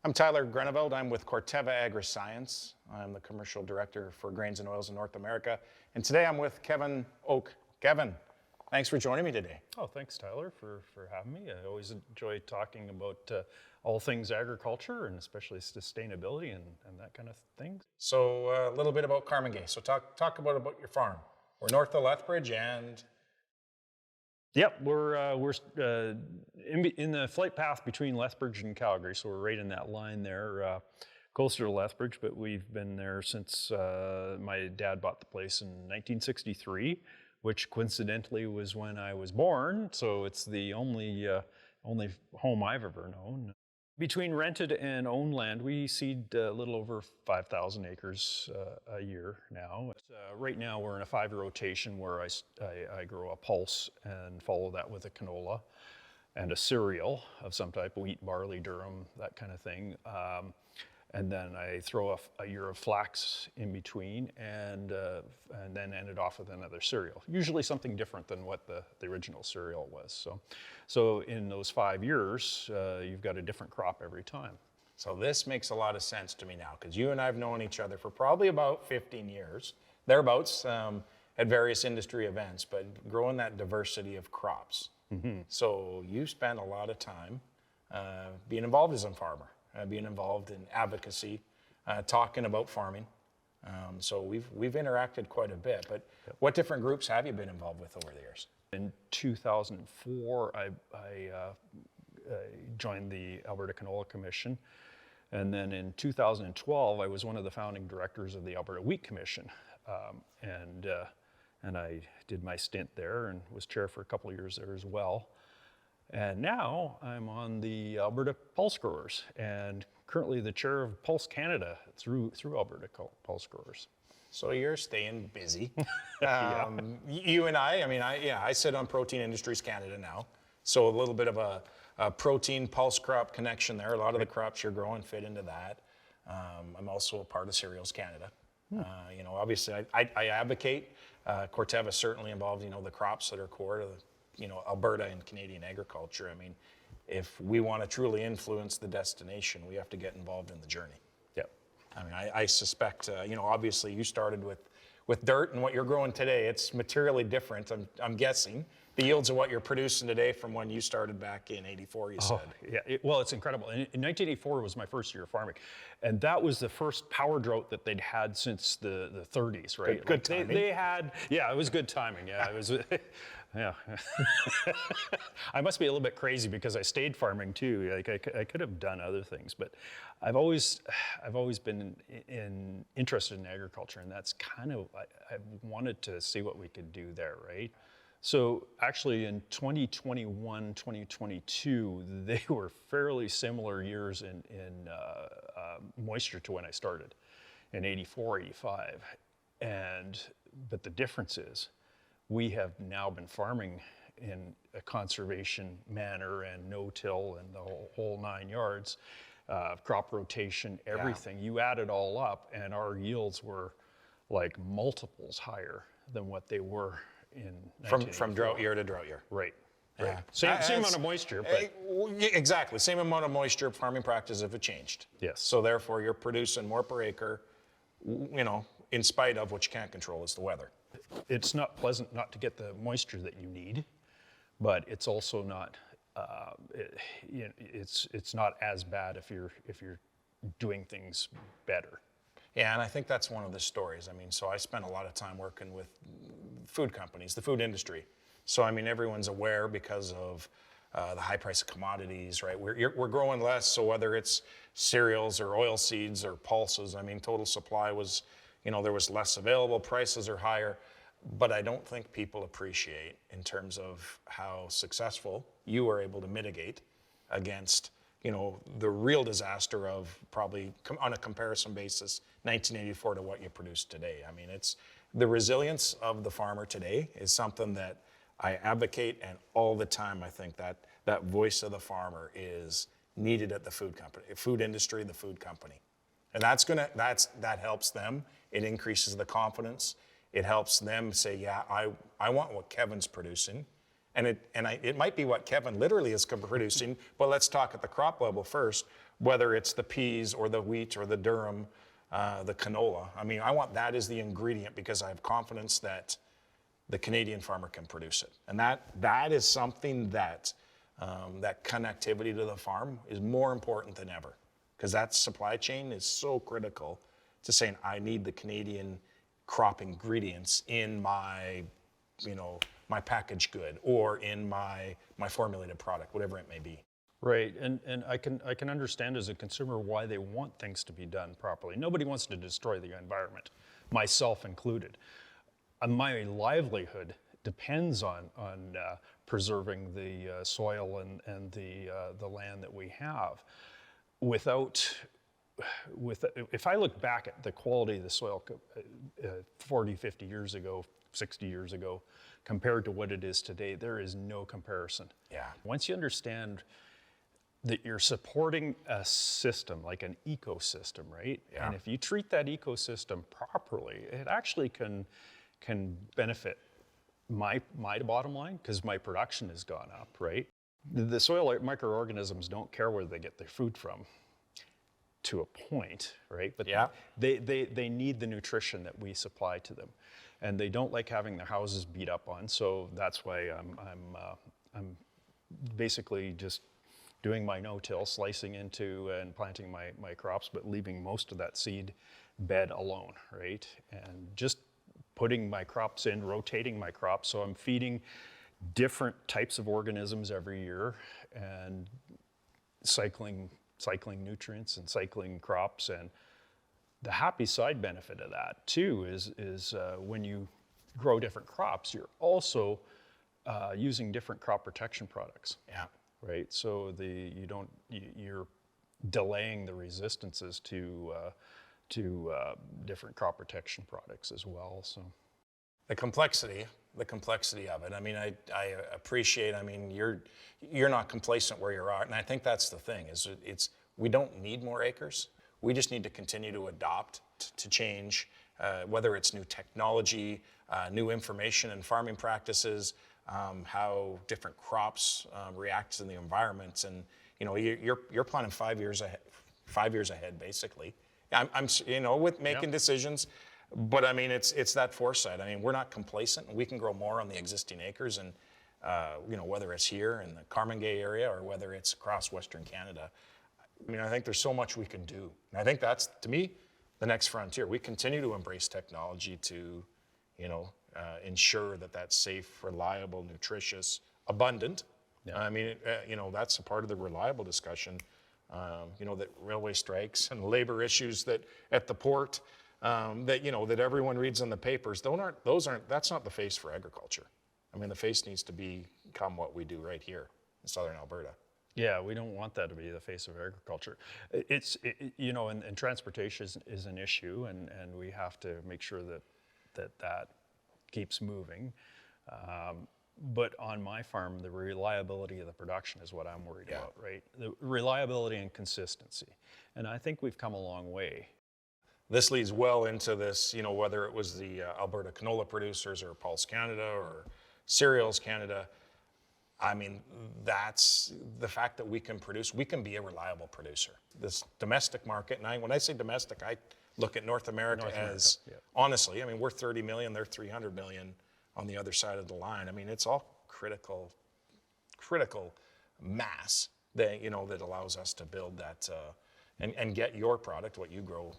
I'm Tyler Groeneveld. I'm with Corteva Agriscience. I'm the commercial director for grains and oils in North America. And today I'm with Kevin Auch. Kevin, thanks for joining me today. Oh, thanks, Tyler, for having me. I always enjoy talking about all things agriculture and especially sustainability and that kind of thing. So a little bit about Carmangay. So talk about your farm. We're north of Lethbridge and... Yep, we're in the flight path between Lethbridge and Calgary, so we're right in that line there, closer to Lethbridge, but we've been there since my dad bought the place in 1963, which coincidentally was when I was born, so it's the only home I've ever known. Between rented and owned land, we seed a little over 5,000 acres a year now. Right now we're in a 5-year rotation where I grow a pulse and follow that with a canola and a cereal of some type, wheat, barley, durum, that kind of thing. And then I throw a year of flax in between and then end it off with another cereal. Usually something different than what the original cereal was. So in those 5 years, you've got a different crop every time. So this makes a lot of sense to me now, because you and I have known each other for probably about 15 years, thereabouts, at various industry events, but growing that diversity of crops. Mm-hmm. So you spent a lot of time being involved as a farmer. Being involved in advocacy, talking about farming. So we've interacted quite a bit, but what different groups have you been involved with over the years? In 2004, I joined the Alberta Canola Commission, and then in 2012, I was one of the founding directors of the Alberta Wheat Commission, and I did my stint there and was chair for a couple of years there as well. And now I'm on the Alberta Pulse Growers and currently the chair of Pulse Canada through Alberta Pulse Growers. So you're staying busy. Yeah. You and I sit on Protein Industries Canada now. So a little bit of a protein pulse crop connection there. A lot of the crops you're growing fit into that. I'm also a part of Cereals Canada. Obviously I advocate. Corteva is certainly involved, the crops that are core to Alberta and Canadian agriculture. I mean, if we want to truly influence the destination, we have to get involved in the journey. Yep. I mean, I suspect, obviously you started with dirt, and what you're growing today, it's materially different. I'm guessing the yields of what you're producing today from when you started back in '84, you said. Yeah, well, it's incredible. In 1984 was my first year of farming, and that was the first power drought that they'd had since the 30s, right? Good timing. They had, it was good timing. Yeah, it was. Yeah, I must be a little bit crazy because I stayed farming too. Like I could have done other things, but I've always been interested in agriculture, and that's kind of I wanted to see what we could do there, right? So actually, in 2021, 2022, they were fairly similar years in moisture to when I started in '84, '85, but the difference is, we have now been farming in a conservation manner and no-till and the whole 9 yards, crop rotation, everything. Yeah. You add it all up, and our yields were like multiples higher than what they were in from drought year to drought year. Right. Right. Yeah. Same amount of moisture. But exactly. Same amount of moisture. Farming practices have changed. Yes. So therefore, you're producing more per acre, in spite of what you can't control is the weather. It's not pleasant not to get the moisture that you need, but it's also not. It's not as bad if you're doing things better. Yeah, and I think that's one of the stories. I mean, so I spent a lot of time working with food companies, the food industry. So I mean, everyone's aware because of the high price of commodities, right? We're growing less, so whether it's cereals or oil seeds or pulses, I mean, total supply was. There was less available, prices are higher, but I don't think people appreciate in terms of how successful you were able to mitigate against, the real disaster of probably on a comparison basis, 1984 to what you produce today. I mean, it's the resilience of the farmer today is something that I advocate, and all the time I think that voice of the farmer is needed at the food industry, the food company. And that helps them. It increases the confidence. It helps them say, yeah, I want what Kevin's producing. And it might be what Kevin literally is producing, but let's talk at the crop level first, whether it's the peas or the wheat or the durum, the canola. I mean, I want that as the ingredient because I have confidence that the Canadian farmer can produce it. And that is something that that connectivity to the farm is more important than ever, because that supply chain is so critical to saying, I need the Canadian crop ingredients in my, my packaged good or in my formulated product, whatever it may be. Right, and I can understand as a consumer why they want things to be done properly. Nobody wants to destroy the environment, myself included. My livelihood depends on preserving the soil and the land that we have. If I look back at the quality of the soil 40, 50 years ago, 60 years ago, compared to what it is today, there is no comparison. Yeah. Once you understand that you're supporting a system, like an ecosystem, right? Yeah. And if you treat that ecosystem properly, it actually can benefit my bottom line because my production has gone up, right? The soil microorganisms don't care where they get their food from, to a point, right? But yeah. they need the nutrition that we supply to them, and they don't like having their houses beat up on. So that's why I'm basically just doing my no-till, slicing into and planting my crops, but leaving most of that seed bed alone, right? And just putting my crops in, rotating my crops, so I'm feeding different types of organisms every year and cycling nutrients and cycling crops. And the happy side benefit of that too is when you grow different crops, you're also using different crop protection products. Yeah. Right. So you're delaying the resistances to different crop protection products as well. So the complexity of it. I mean, I appreciate. I mean, you're not complacent where you're at, and I think that's the thing. It's we don't need more acres. We just need to continue to adopt to change, whether it's new technology, new information and farming practices, how different crops react in the environment, and you're planning 5 years ahead, basically. I'm with making decisions. But I mean, it's that foresight. I mean, we're not complacent, and we can grow more on the existing acres, and whether it's here in the Carmangay area or whether it's across Western Canada. I mean, I think there's so much we can do, and I think that's, to me, the next frontier. We continue to embrace technology to, ensure that that's safe, reliable, nutritious, abundant. Yeah. I mean, that's a part of the reliable discussion. That railway strikes and labor issues that at the port. That everyone reads in the papers. That's not the face for agriculture. I mean, the face needs to become what we do right here in Southern Alberta. Yeah, we don't want that to be the face of agriculture. And transportation is an issue, and we have to make sure that keeps moving. But on my farm, the reliability of the production is what I'm worried about, right? The reliability and consistency. And I think we've come a long way. This leads well into this, whether it was the Alberta canola producers or Pulse Canada or Cereals Canada. I mean, that's the fact that we can be a reliable producer. This domestic market, and when I say domestic, I look at North America as, honestly, I mean, we're 30 million, they're 300 million on the other side of the line. I mean, it's all critical mass that, that allows us to build that, and get your product, what you grow,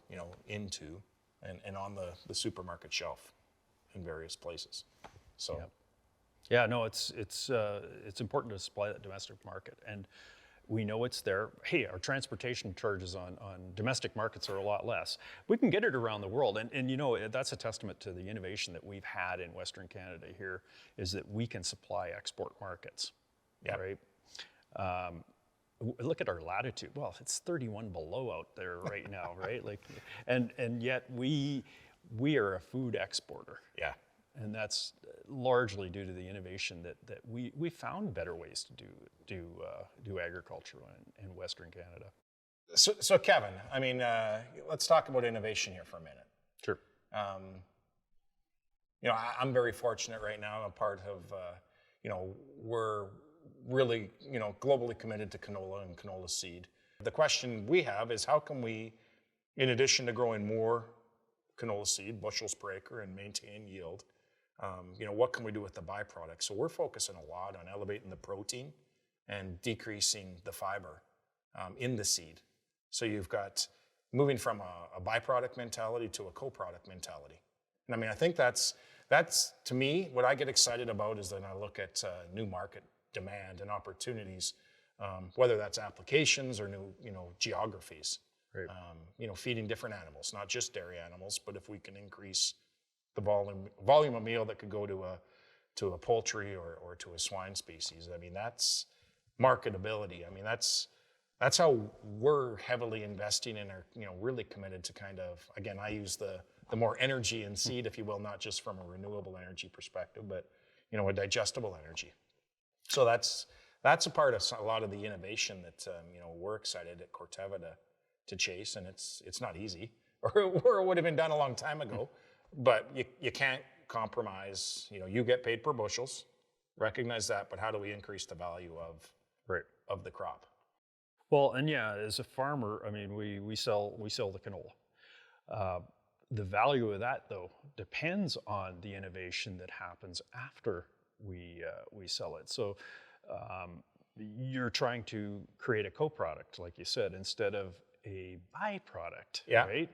into and on the supermarket shelf in various places. So, yeah, no, it's important to supply that domestic market, and we know it's there. Hey, our transportation charges on domestic markets are a lot less. We can get it around the world, and that's a testament to the innovation that we've had in Western Canada here, is that we can supply export markets, right? Look at our latitude. Well, it's 31 below out there right now, right? And yet we are a food exporter. Yeah. And that's largely due to the innovation that we found better ways to do agriculture in Western Canada. So Kevin, I mean, let's talk about innovation here for a minute. Sure. I'm very fortunate right now. I'm a part of, we're really, globally committed to canola and canola seed. The question we have is how can we, in addition to growing more canola seed, bushels per acre, and maintain yield, what can we do with the byproduct? So we're focusing a lot on elevating the protein and decreasing the fiber in the seed. So you've got moving from a byproduct mentality to a co-product mentality. And I mean, I think that's to me, what I get excited about is that I look at new market demand and opportunities, whether that's applications or new, geographies. Right. Feeding different animals, not just dairy animals, but if we can increase the volume of meal that could go to a poultry or to a swine species. I mean, that's marketability. I mean, that's how we're heavily investing in our, really committed to kind of, again, I use the more energy in seed, if you will, not just from a renewable energy perspective, but, a digestible energy. So that's a part of a lot of the innovation that, we're excited at Corteva to chase, and it's not easy, or it would have been done a long time ago, but you can't compromise. You get paid per bushels, recognize that, but how do we increase the value of the crop? Well, and yeah, as a farmer, I mean, we sell the canola. The value of that, though, depends on the innovation that happens after we sell it. So you're trying to create a co-product, like you said, instead of a byproduct, right?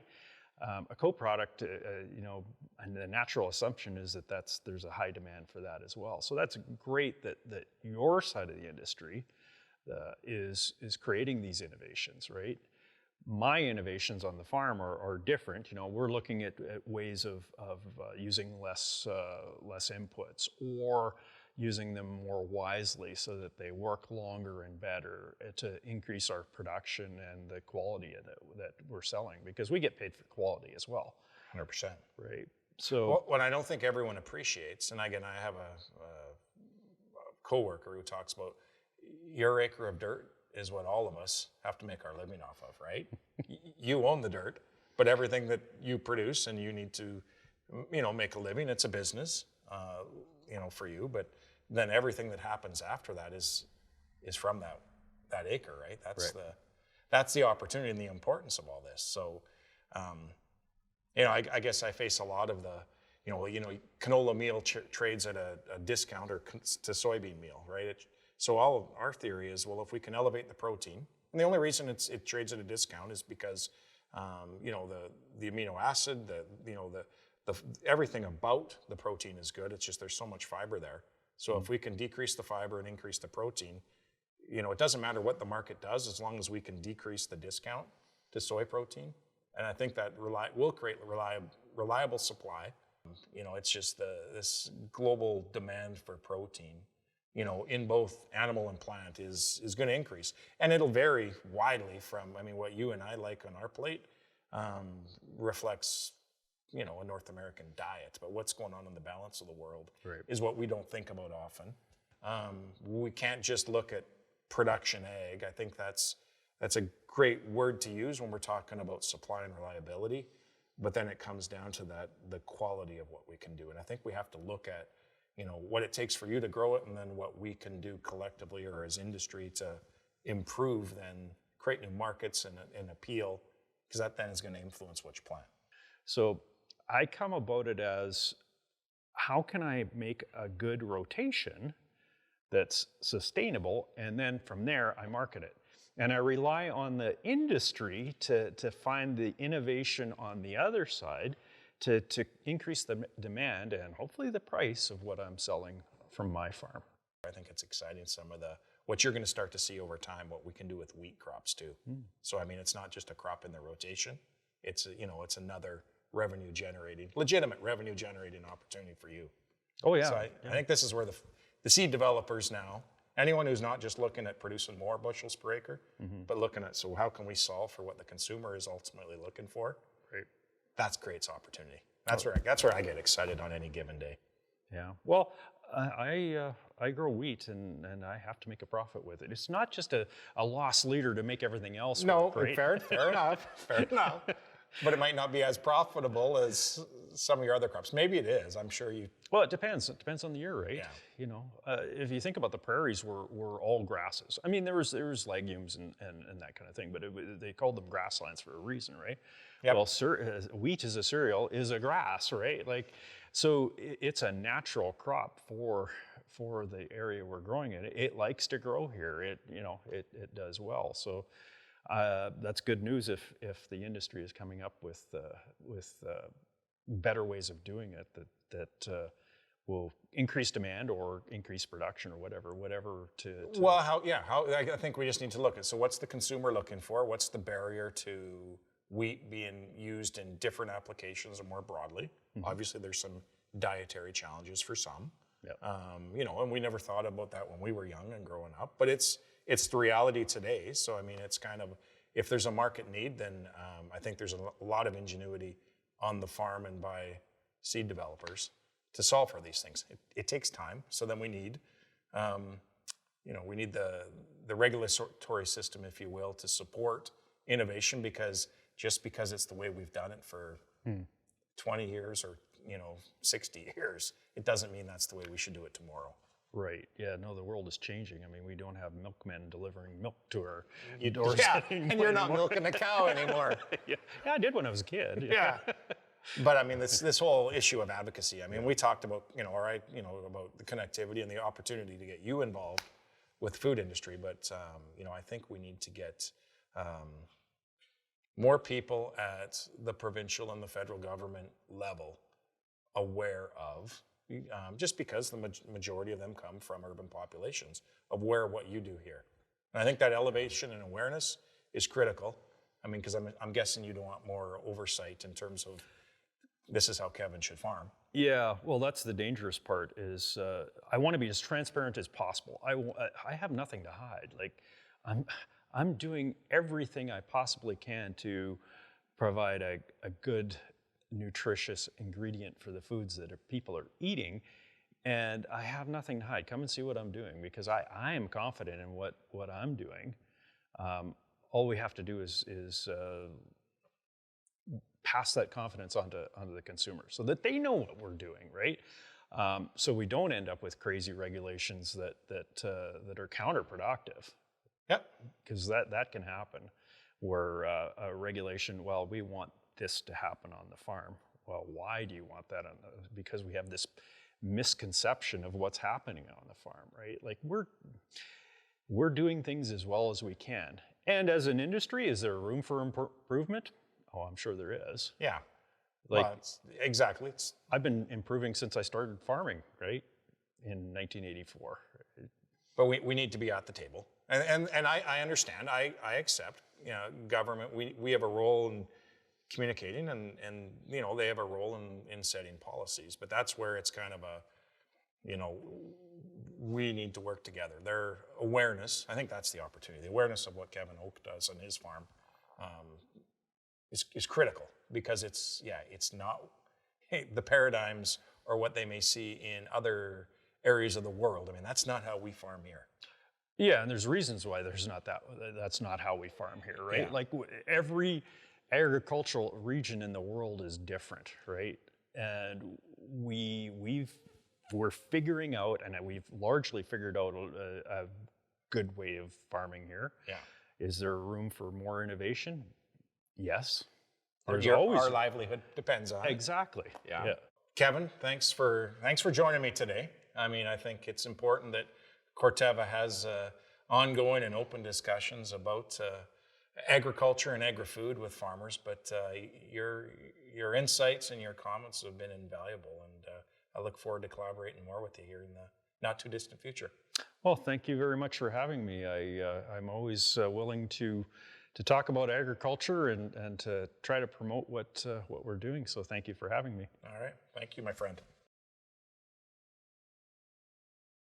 A co-product, and the natural assumption is that there's a high demand for that as well. So that's great that your side of the industry is creating these innovations, right? My innovations on the farm are different. We're looking at ways of using less inputs, or using them more wisely so that they work longer and better to increase our production and the quality that we're selling, because we get paid for quality as well. 100%. Right. So what I don't think everyone appreciates, and again, I have a coworker who talks about your acre of dirt is what all of us have to make our living off of, right? You own the dirt, but everything that you produce and you need to, make a living, it's a business, for you, but then everything that happens after that is from that acre, right? That's the opportunity and the importance of all this. So, I guess I face a lot of the, canola meal trades at a discount to soybean meal, right? So all of our theory is, well, if we can elevate the protein, and the only reason it trades at a discount is because, the amino acid, the everything about the protein is good. It's just there's so much fiber there. So if we can decrease the fiber and increase the protein, it doesn't matter what the market does as long as we can decrease the discount to soy protein. And I think that will create reliable supply. It's just this global demand for protein, in both animal and plant is going to increase. And it'll vary widely from, what you and I like on our plate reflects, a North American diet. But what's going on in the balance of the world is what we don't think about often. We can't just look at production ag. I think that's a great word to use when we're talking about supply and reliability. But then it comes down to the quality of what we can do. And I think we have to look at, what it takes for you to grow it, and then what we can do collectively or as industry to improve, then create new markets and appeal, because that then is going to influence what you plant. So I come about it as, how can I make a good rotation that's sustainable, and then from there I market it. And I rely on the industry to find the innovation on the other side to increase the demand and hopefully the price of what I'm selling from my farm. I think it's exciting, some of what you're going to start to see over time, what we can do with wheat crops too. So it's not just a crop in the rotation. It's it's another legitimate revenue generating opportunity for you. Oh yeah. So I think this is where the seed developers now, anyone who's not just looking at producing more bushels per acre, but looking at, so how can we solve for what the consumer is ultimately looking for? Right. That creates opportunity. That's where I get excited on any given day. Yeah. Well, I grow wheat and I have to make a profit with it. It's not just a loss leader to make everything else work, right? Fair enough. Fair enough. but it might not be as profitable as some of your other crops. Maybe it is. I'm sure you. Well, it depends. It depends on the year, right? Yeah. You know, if you think about the prairies, were all grasses. I mean, there was legumes and that kind of thing, but they called them grasslands for a reason, right? Yep. Well, wheat as a cereal is a grass, right? Like, so it's a natural crop for the area we're growing it. It likes to grow here. It does well. So that's good news if the industry is coming up with better ways of doing it that will increase demand or increase production or whatever to Well, I think we just need to look at, so what's the consumer looking for? What's the barrier to wheat being used in different applications and more broadly? Obviously, there's some dietary challenges for some. Yep. And we never thought about that when we were young and growing up, but it's the reality today. So, I mean, it's kind of, if there's a market need, then I think there's a lot of ingenuity on the farm and by seed developers to solve for these things. It takes time. So then we need, we need the regulatory system, if you will, to support innovation, because it's the way we've done it for 20 years or 60 years, it doesn't mean that's the way we should do it tomorrow. Right. Yeah. No, the world is changing. I mean, we don't have milkmen delivering milk to our doors. doors. Yeah, and you're not milking a cow anymore. Yeah, I did when I was a kid. Yeah. But I mean, this whole issue of advocacy. I mean, we talked about about the connectivity and the opportunity to get you involved with the food industry. But I think we need to get more people at the provincial and the federal government level aware of, just because the majority of them come from urban populations, of what you do here. And I think that elevation and awareness is critical. I mean, because I'm guessing you don't want more oversight in terms of this is how Kevin should farm. Yeah, well, that's the dangerous part is I want to be as transparent as possible. I have nothing to hide. Like, I'm doing everything I possibly can to provide a good, nutritious ingredient for the foods that people are eating, and I have nothing to hide. Come and see what I'm doing, because I am confident in what I'm doing. All we have to do is pass that confidence onto the consumer so that they know what we're doing, right? So we don't end up with crazy regulations that are counterproductive. Yep. Because that can happen, where a regulation, well, we want this to happen on the farm. Well, why do you want that? Because we have this misconception of what's happening on the farm, right? Like, we're doing things as well as we can. And as an industry, is there room for improvement? Oh, I'm sure there is. Yeah. Like, well, exactly. I've been improving since I started farming, right, in 1984. But we need to be at the table. And I understand, I accept, government, we have a role in communicating, and they have a role in setting policies, but that's where it's kind of we need to work together. Their awareness, I think that's the opportunity. The awareness of what Kevin Auch does on his farm is critical, because it's not the paradigms or what they may see in other areas of the world. I mean, that's not how we farm here. Yeah, and there's reasons why that's not how we farm here, right? Yeah. Like, every agricultural region in the world is different, right? And we're figuring out, and we've largely figured out a good way of farming here. Yeah. Is there room for more innovation? Yes. Our livelihood depends on it. Exactly. Yeah. Kevin, thanks for joining me today. I mean, I think it's important that Corteva has ongoing and open discussions about agriculture and agri-food with farmers, but your insights and your comments have been invaluable, and I look forward to collaborating more with you here in the not too distant future. Well, thank you very much for having me. I'm always willing to talk about agriculture and to try to promote what we're doing. So thank you for having me. All right. Thank you, my friend.